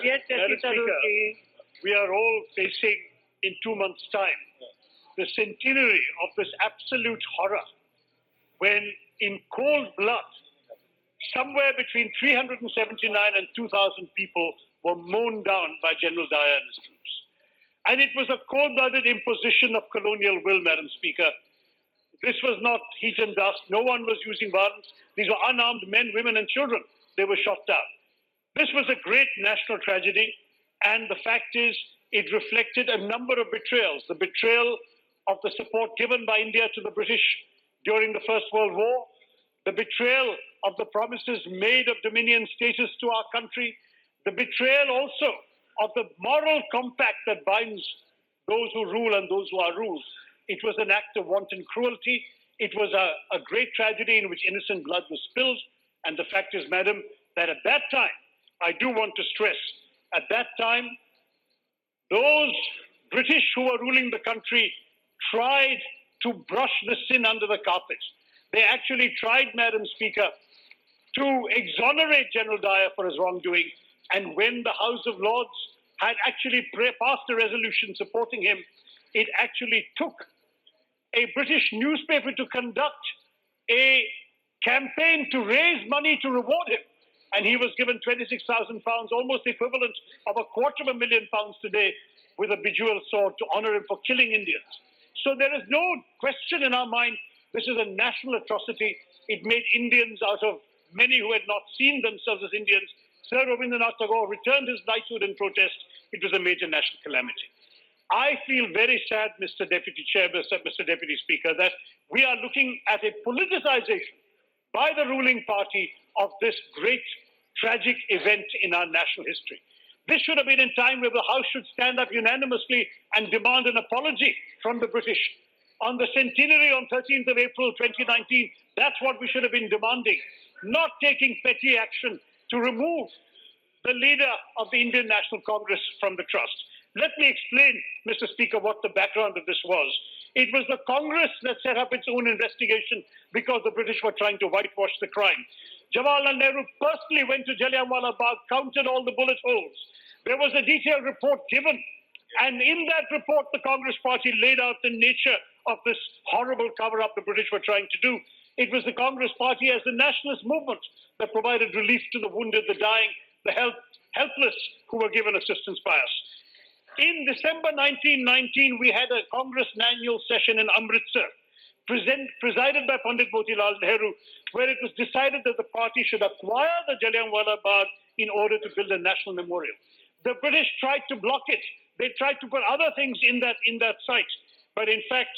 Yes, Shashi Madam Tharoor Speaker, ji. we are all facing in 2 months' time the centenary of this absolute horror when in cold blood somewhere between 379 and 2,000 people were mown down by General Dyer and his troops. And it was a cold-blooded imposition of colonial will, Madam Speaker. This was not heat and dust. No one was using violence. These were unarmed men, women, and children. They were shot down. This was a great national tragedy, and the fact is, it reflected a number of betrayals. The betrayal of the support given by India to the British during the First World War, the betrayal of the promises made of dominion status to our country, the betrayal also of the moral compact that binds those who rule and those who are ruled. It was an act of wanton cruelty. It was a great tragedy in which innocent blood was spilled. And the fact is, madam, that at that time, I do want to stress, at that time, those British who were ruling the country tried to brush the sin under the carpet. They actually tried, Madam Speaker, to exonerate General Dyer for his wrongdoing. And when the House of Lords had actually passed a resolution supporting him, it actually took a British newspaper to conduct a campaign to raise money to reward him. And he was given £26,000, almost the equivalent of £250,000 today, with a bejeweled sword to honor him for killing Indians. So there is no question in our mind, this is a national atrocity. It made Indians out of many who had not seen themselves as Indians. Sir Rabindranath Tagore returned his knighthood in protest. It was a major national calamity. I feel very sad, Mr. Deputy Chairperson, Mr. Deputy Speaker, that we are looking at a politicization by the ruling party of this great tragic event in our national history. This should have been in time where the House should stand up unanimously and demand an apology from the British. On the centenary on 13th of April 2019, that's what we should have been demanding, not taking petty action to remove the leader of the Indian National Congress from the trust. Let me explain, Mr. Speaker, what the background of this was. It was the Congress that set up its own investigation because the British were trying to whitewash the crime. Jawaharlal Nehru personally went to Jallianwala Bagh, counted all the bullet holes. There was a detailed report given, and in that report, the Congress party laid out the nature of this horrible cover-up the British were trying to do. It was the Congress party as the nationalist movement that provided relief to the wounded, the dying, the helpless who were given assistance by us. In December 1919, we had a Congress annual session in Amritsar, presided by Pandit Motilal Nehru, where it was decided that the party should acquire the Jallianwala Bagh in order to build a national memorial. The British tried to block it. They tried to put other things in that site. But in fact,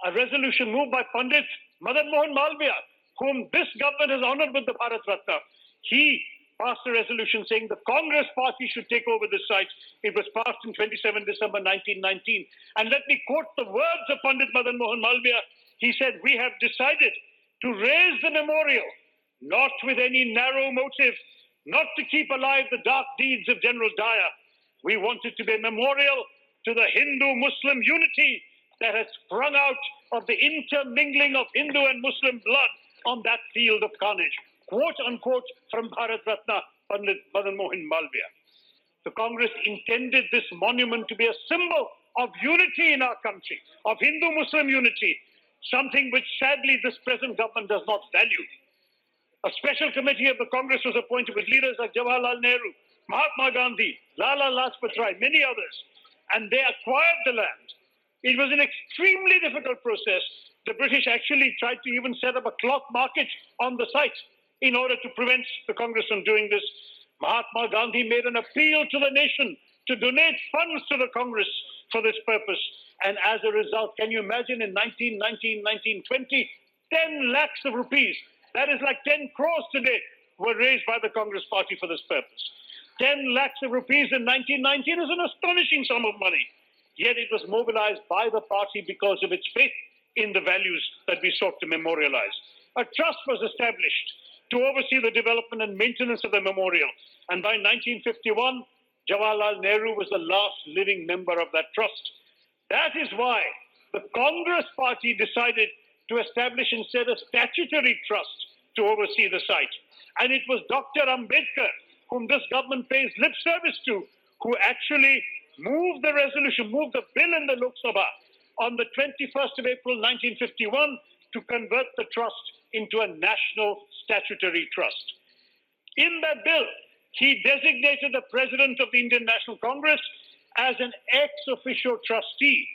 a resolution moved by Pandit Madan Mohan Malviya, whom this government has honored with the Bharat Ratna, he passed a resolution saying the Congress party should take over this site. It was passed in 27 December 1919. And let me quote the words of Pandit Madan Mohan Malviya. He said, "We have decided to raise the memorial, not with any narrow motive, not to keep alive the dark deeds of General Dyer. We want it to be a memorial to the Hindu-Muslim unity that has sprung out of the intermingling of Hindu and Muslim blood on that field of carnage." Quote unquote from Bharat Ratna Pandit Madan Mohan Malviya. The Congress intended this monument to be a symbol of unity in our country, of Hindu-Muslim unity, something which sadly this present government does not value. A special committee of the Congress was appointed with leaders like Jawaharlal Nehru, Mahatma Gandhi, Lala Lajpat Rai, many others, and they acquired the land. It was an extremely difficult process. The British actually tried to even set up a cloth market on the site in order to prevent the Congress from doing this. Mahatma Gandhi made an appeal to the nation to donate funds to the Congress for this purpose. And as a result, can you imagine in 1919, 1920, 10 lakhs of rupees, that is like 10 crores today, were raised by the Congress party for this purpose. 10 lakhs of rupees in 1919 is an astonishing sum of money. Yet it was mobilized by the party because of its faith in the values that we sought to memorialize. A trust was established to oversee the development and maintenance of the memorial. And by 1951, Jawaharlal Nehru was the last living member of that trust. That is why the Congress party decided to establish instead a statutory trust to oversee the site. And it was Dr. Ambedkar whom this government pays lip service to, who actually moved the resolution, moved the bill in the Lok Sabha on the 21st of April 1951 to convert the trust into a national statutory trust. In that bill, he designated the President of the Indian National Congress as an ex officio trustee.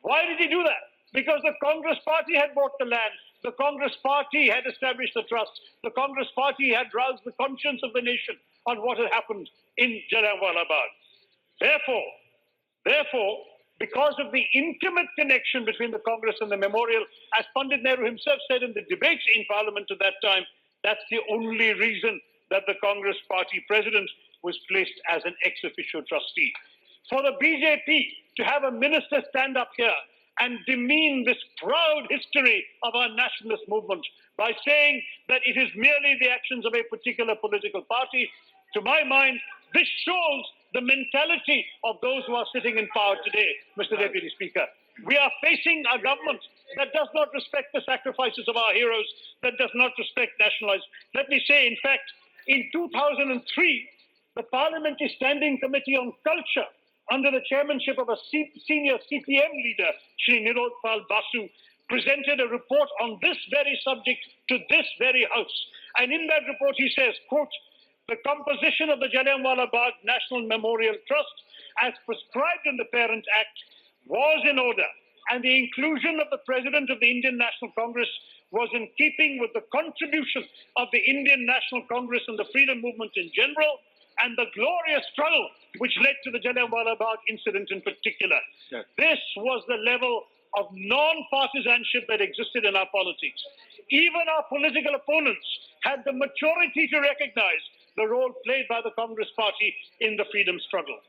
Why did he do that? Because the Congress party had bought the land. The Congress party had established the trust. The Congress party had roused the conscience of the nation on what had happened in Jallianwala Bagh. Therefore, because of the intimate connection between the Congress and the memorial, as Pandit Nehru himself said in the debates in Parliament at that time, that's the only reason that the Congress party president was placed as an ex officio trustee. For the BJP to have a minister stand up here and demean this proud history of our nationalist movement by saying that it is merely the actions of a particular political party, to my mind, this shows the mentality of those who are sitting in power today, Mr. Deputy Speaker. We are facing a government that does not respect the sacrifices of our heroes, that does not respect nationalism. Let me say, in fact, in 2003, the Parliamentary Standing Committee on Culture, under the chairmanship of a senior CPM leader, Shri Nirod-Pal Basu, presented a report on this very subject to this very House. And in that report he says, quote, "The composition of the Jallianwala Bagh National Memorial Trust, as prescribed in the Parent Act, was in order, and the inclusion of the President of the Indian National Congress was in keeping with the contribution of the Indian National Congress and the freedom movement in general, and the glorious struggle which led to the Jallianwala Bagh incident in particular." Yes. This was the level of non-partisanship that existed in our politics. Even our political opponents had the maturity to recognize the role played by the Congress party in the freedom struggle.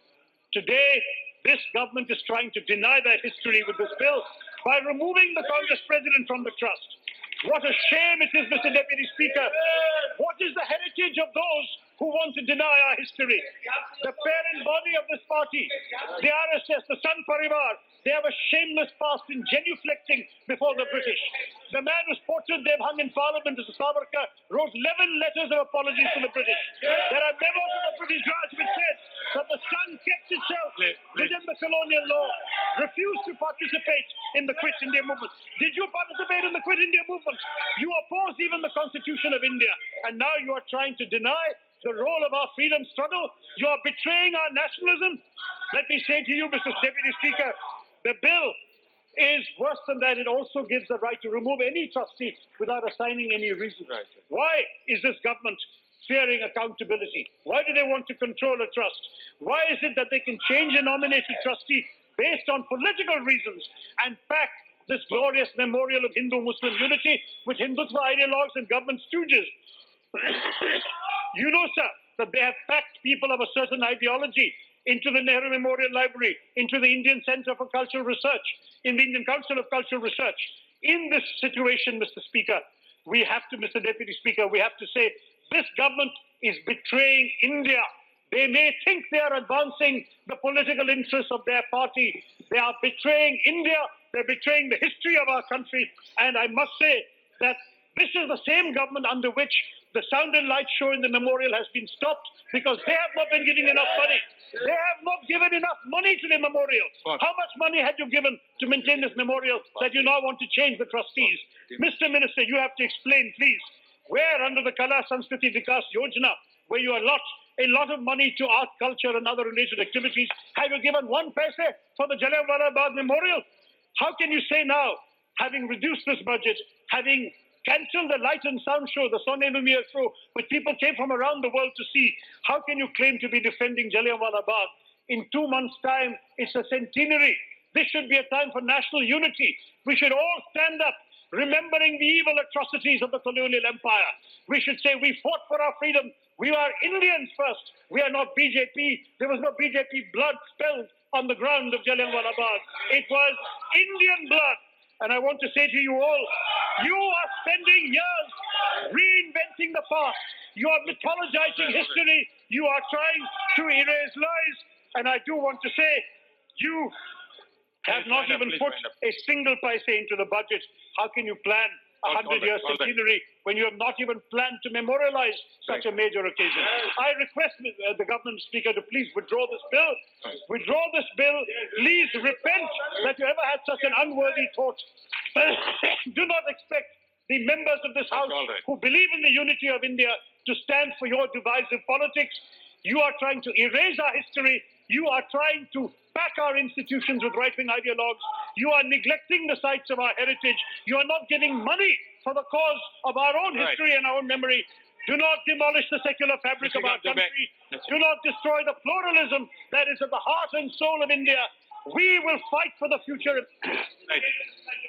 Today, this government is trying to deny that history with this bill by removing the Congress president from the trust. What a shame it is, Mr. Deputy Speaker. What is the heritage of those who want to deny our history? The parent body of this party, the RSS, the San Parivar, they have a shameless past in genuflecting before the British. The man whose portrait they've hung in Parliament as a Savarkar wrote 11 letters of apologies to the British. There are memos of the British Raj which said that the Sun kept itself within the colonial law, refused to participate in the Quit India movement. Did you participate in the Quit India movement? You opposed even the Constitution of India, and now you are trying to deny the role of our freedom struggle. You are betraying our nationalism. Let me say to you, Mr. Deputy Speaker, the bill is worse than that. It also gives the right to remove any trustee without assigning any reason. Right. Why is this government fearing accountability? Why do they want to control a trust? Why is it that they can change a nominated trustee based on political reasons and pack this glorious memorial of Hindu-Muslim unity with Hindutva ideologues and government stooges? You know, sir, that they have packed people of a certain ideology into the Nehru Memorial Library, into the Indian Center for Cultural Research, in the Indian Council of Cultural Research. In this situation, Mr. Speaker, we have to, Mr. Deputy Speaker, we have to say this government is betraying India. They may think they are advancing the political interests of their party. They are betraying India. They're betraying the history of our country. And I must say that this is the same government under which the Sound and Light show in the memorial has been stopped because they have not been giving enough money. They have not given enough money to the memorial. How much money had you given to maintain this memorial that you now want to change the trustees? Mr. Minister, you have to explain, please, where under the Kala Sanskriti Vikas Yojana, where you allot a lot of money to art, culture and other related activities, have you given 1 paise for the Jallianwala Bagh memorial? How can you say now, having reduced this budget, having cancelled the light and sound show, the Sonne Lumiere show, which people came from around the world to see, how can you claim to be defending Jallianwala Bagh? In 2 months' time, it's a centenary. This should be a time for national unity. We should all stand up, remembering the evil atrocities of the colonial empire. We should say we fought for our freedom. We are Indians first. We are not BJP. There was no BJP blood spilled on the ground of Jallianwala Bagh. It was Indian blood. And I want to say to you all, you are spending years reinventing the past. You are mythologizing history. You are trying to erase lies. And I do want to say, you have not even put a single paise into the budget. How can you plan 100-year centenary when you have not even planned to memorialize such a major occasion. I request the government speaker to please withdraw this bill. Withdraw this bill. Please repent that you ever had such an unworthy thought. Do not expect the members of this House who believe in the unity of India to stand for your divisive politics. You are trying to erase our history. You are trying to back our institutions with right-wing ideologues. You are neglecting the sites of our heritage. You are not getting money for the cause of our own history and our own memory. Do not demolish the secular fabric of our country. Do not destroy the pluralism that is at the heart and soul of India. We will fight for the future.